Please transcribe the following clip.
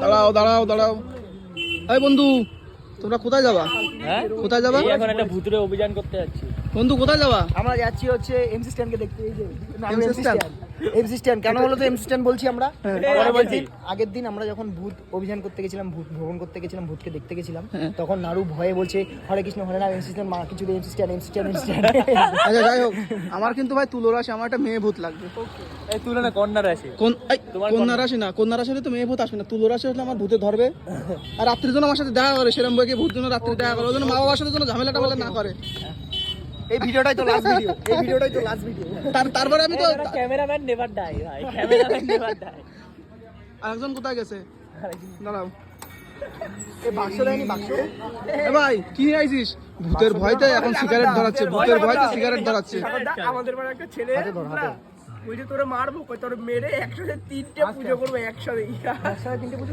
দাঁড়াও দাঁড়াও দাঁড়াও। এই বন্ধু, তোমরা কোথায় যাবা? হ্যাঁ, কোথায় যাবা? এখন একটা ভূতুরে অভিযান করতে যাচ্ছি। বন্ধু কোথায় যাবা? আমরা যাচ্ছি হচ্ছে এমসি স্ট্যান্ডকে দেখতে। এই যে MC stand? এমসি স্ট্যান্ড কেন বলো তো এমসি স্ট্যান্ড বলছি আমরা? পরে বলছি। আগের দিন আমরা যখন ভূত অভিযান করতে গেছিলাম, ভূত ভ্রমণ করতে গেছিলাম, ভূতকে দেখতে গেছিলাম, হ্যাঁ। তখন নাড়ু ভয়ে বলছে হরে কৃষ্ণ হরে রাম এমসি স্ট্যান্ড মা কিছু MC stand MC stand MC stand. আচ্ছা যাই হোক, আমার কিন্তু ভাই তুলো রাশি, আমার একটা মেয়ে ভূত লাগবে। এই তুলনা কন্যা রাশি। তোমার কন্যা রাশি না, কন্যা রাশি হলে তো মেয়ে ভূত আসবে না, তুলো রাশি হলে আমার ভূতে ধরবে। আর রাত্রির জন্য আমার সাথে দেখা করে, সেরকম বইকে ভূত জন্য রাত্রি দেখা করে, ওই জন্য মা বাবার সাথে যেন ঝামেলাটা বলে না করে। এই ভিডিওটাই তো লাস্ট ভিডিও, এই ভিডিওটাই তো লাস্ট ভিডিও। তারপরে আমি তো ক্যামেরাম্যান নেভার ডাই ভাই, ক্যামেরাম্যান নেভার ডাই। আরেকজন কোথায় গেছে? দাঁড়াও। এই বাক্স দেয়নি বাক্স? এ ভাই কি নিয়ে আইছিস? ভূতের ভয়তে এখন সিগারেট ধরাচ্ছে, ভূতের ভয়তে সিগারেট ধরাচ্ছে। আমাদের বাড়ি একটা ছেলে হাতে ধর, হাতে। বলছে তোরে মারবো, তোর মেরে একসাথে 3টে পুজো করবো একসাথে। একসাথে 3টে পুজো